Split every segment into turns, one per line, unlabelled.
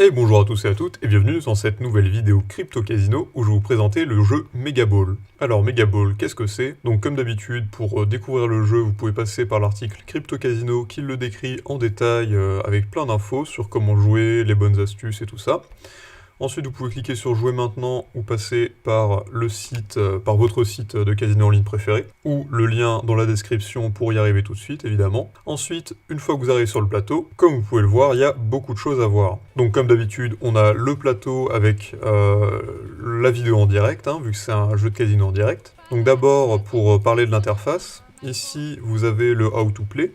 Et bonjour à tous et à toutes, et bienvenue dans cette nouvelle vidéo Crypto Casino où je vais vous présenter le jeu Megaball. Alors Megaball, qu'est-ce que c'est? Donc comme d'habitude, pour découvrir le jeu, vous pouvez passer par l'article Crypto Casino qui le décrit en détail avec plein d'infos sur comment jouer, les bonnes astuces et tout ça. Ensuite, vous pouvez cliquer sur Jouer maintenant ou passer par le site, par votre site de casino en ligne préféré, ou le lien dans la description pour y arriver tout de suite, évidemment. Ensuite, une fois que vous arrivez sur le plateau, comme vous pouvez le voir, il y a beaucoup de choses à voir. Donc, comme d'habitude, on a le plateau avec la vidéo en direct, vu que c'est un jeu de casino en direct. Donc, d'abord, pour parler de l'interface, ici, vous avez le How to Play.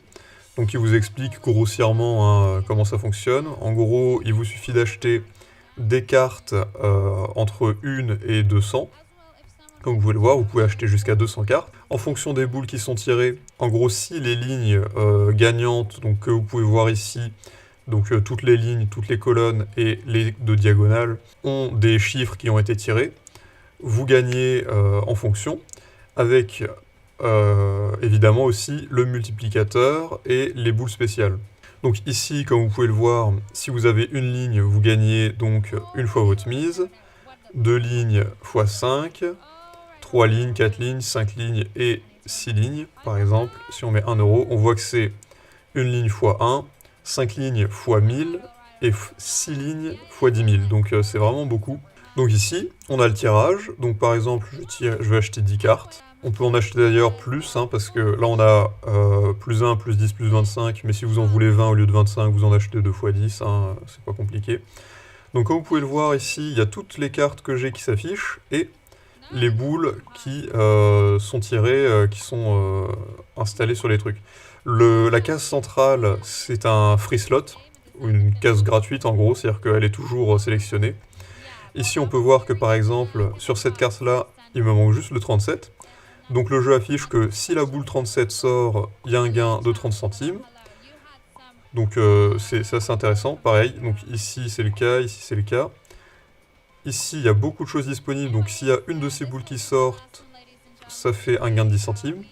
Donc, il vous explique grossièrement comment ça fonctionne. En gros, il vous suffit d'acheter des cartes entre 1 et 200. Comme vous pouvez le voir, vous pouvez acheter jusqu'à 200 cartes. En fonction des boules qui sont tirées, en gros, si les lignes gagnantes, donc que vous pouvez voir ici, donc toutes les lignes, toutes les colonnes et les deux diagonales, ont des chiffres qui ont été tirés, vous gagnez en fonction, avec évidemment aussi le multiplicateur et les boules spéciales. Donc ici, comme vous pouvez le voir, si vous avez une ligne, vous gagnez donc une fois votre mise, 2 lignes x 5, 3 lignes, 4 lignes, 5 lignes et 6 lignes. Par exemple, si on met 1 euro, on voit que c'est une ligne x 1, 5 lignes x 1000 et 6 lignes x 10 000. Donc c'est vraiment beaucoup. Donc ici, on a le tirage. Donc par exemple, je vais acheter 10 cartes. On peut en acheter d'ailleurs plus, parce que là on a plus 1, plus 10, plus 25, mais si vous en voulez 20 au lieu de 25, vous en achetez 2 x 10, c'est pas compliqué. Donc comme vous pouvez le voir ici, il y a toutes les cartes que j'ai qui s'affichent, et les boules qui sont tirées, qui sont installées sur les trucs. La case centrale, c'est un free slot, ou une case gratuite en gros, c'est-à-dire qu'elle est toujours sélectionnée. Ici on peut voir que par exemple, sur cette carte-là, il me manque juste le 37. Donc le jeu affiche que si la boule 37 sort, il y a un gain de 30 centimes. Donc c'est assez intéressant. Pareil, donc ici c'est le cas, ici c'est le cas. Ici il y a beaucoup de choses disponibles, donc s'il y a une de ces boules qui sortent, ça fait un gain de 10 centimes.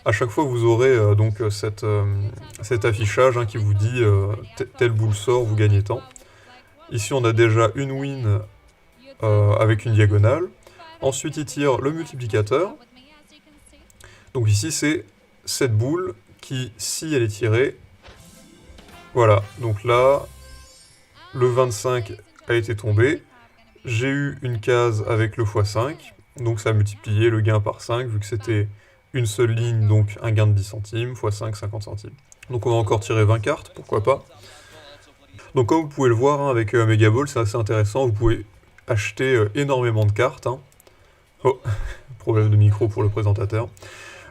À chaque fois vous aurez donc cet affichage qui vous dit telle boule sort, vous gagnez tant. Ici on a déjà une win avec une diagonale. Ensuite il tire le multiplicateur. Donc ici c'est cette boule qui, si elle est tirée, voilà, donc là, le 25 a été tombé, j'ai eu une case avec le x5, donc ça a multiplié le gain par 5, vu que c'était une seule ligne, donc un gain de 10 centimes, x5, 50 centimes. Donc on va encore tirer 20 cartes, pourquoi pas. Donc comme vous pouvez le voir, avec Megaball, c'est assez intéressant, vous pouvez acheter énormément de cartes. Oh, problème de micro pour le présentateur.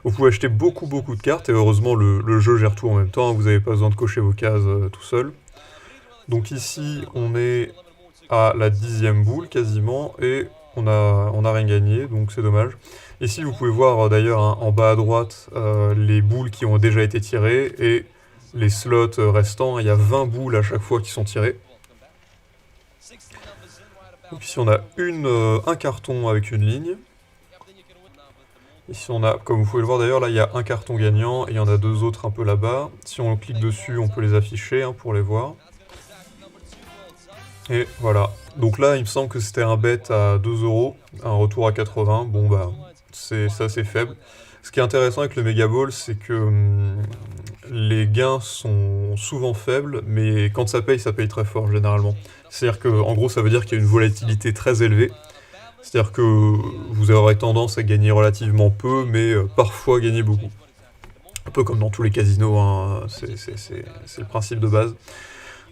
Vous pouvez acheter beaucoup de cartes, et heureusement le jeu gère tout en même temps, vous n'avez pas besoin de cocher vos cases tout seul. Donc ici on est à la 10e boule quasiment, et on a rien gagné, donc c'est dommage. Ici vous pouvez voir d'ailleurs en bas à droite les boules qui ont déjà été tirées, et les slots restants, il y a 20 boules à chaque fois qui sont tirées. Donc ici on a un carton avec une ligne. Ici on a, comme vous pouvez le voir d'ailleurs, là il y a un carton gagnant et il y en a 2 autres un peu là-bas. Si on clique dessus, on peut les afficher pour les voir. Et voilà. Donc là il me semble que c'était un bet à 2 euros, un retour à 80. Bon bah c'est assez faible. Ce qui est intéressant avec le Megaball, c'est que les gains sont souvent faibles, mais quand ça paye très fort généralement. C'est-à-dire que en gros ça veut dire qu'il y a une volatilité très élevée. C'est-à-dire que vous aurez tendance à gagner relativement peu, mais parfois gagner beaucoup. Un peu comme dans tous les casinos, c'est le principe de base.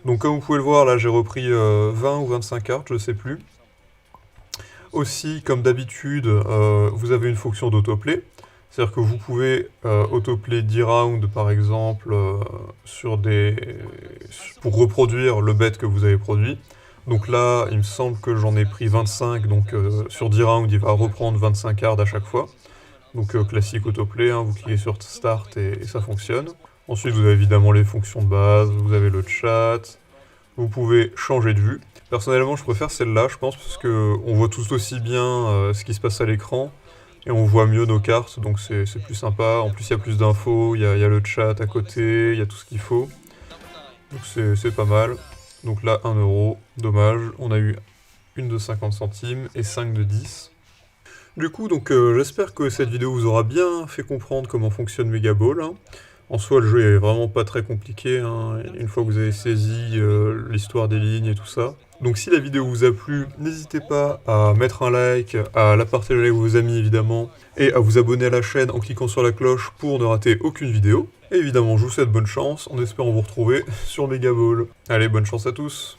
Donc comme vous pouvez le voir, là j'ai repris 20 ou 25 cartes, je ne sais plus. Aussi, comme d'habitude, vous avez une fonction d'autoplay. C'est-à-dire que vous pouvez autoplay 10 rounds par exemple, pour reproduire le bet que vous avez produit. Donc là, il me semble que j'en ai pris 25, donc sur 10 rounds, il va reprendre 25 cartes à chaque fois. Donc classique autoplay, vous cliquez sur Start et ça fonctionne. Ensuite, vous avez évidemment les fonctions de base, vous avez le chat, vous pouvez changer de vue. Personnellement, je préfère celle-là, je pense, parce qu'on voit tout aussi bien ce qui se passe à l'écran, et on voit mieux nos cartes, donc c'est plus sympa. En plus, il y a plus d'infos, il y a le chat à côté, il y a tout ce qu'il faut. Donc c'est pas mal. Donc là, 1 euro, dommage. On a eu une de 50 centimes et 5 de 10. Du coup, donc j'espère que cette vidéo vous aura bien fait comprendre comment fonctionne Megaball, hein. En soi, le jeu est vraiment pas très compliqué, hein, une fois que vous avez saisi l'histoire des lignes et tout ça. Donc si la vidéo vous a plu, n'hésitez pas à mettre un like, à la partager avec vos amis évidemment, et à vous abonner à la chaîne en cliquant sur la cloche pour ne rater aucune vidéo. Et évidemment, je vous souhaite bonne chance en espérant vous retrouver sur Megaball. Allez, bonne chance à tous!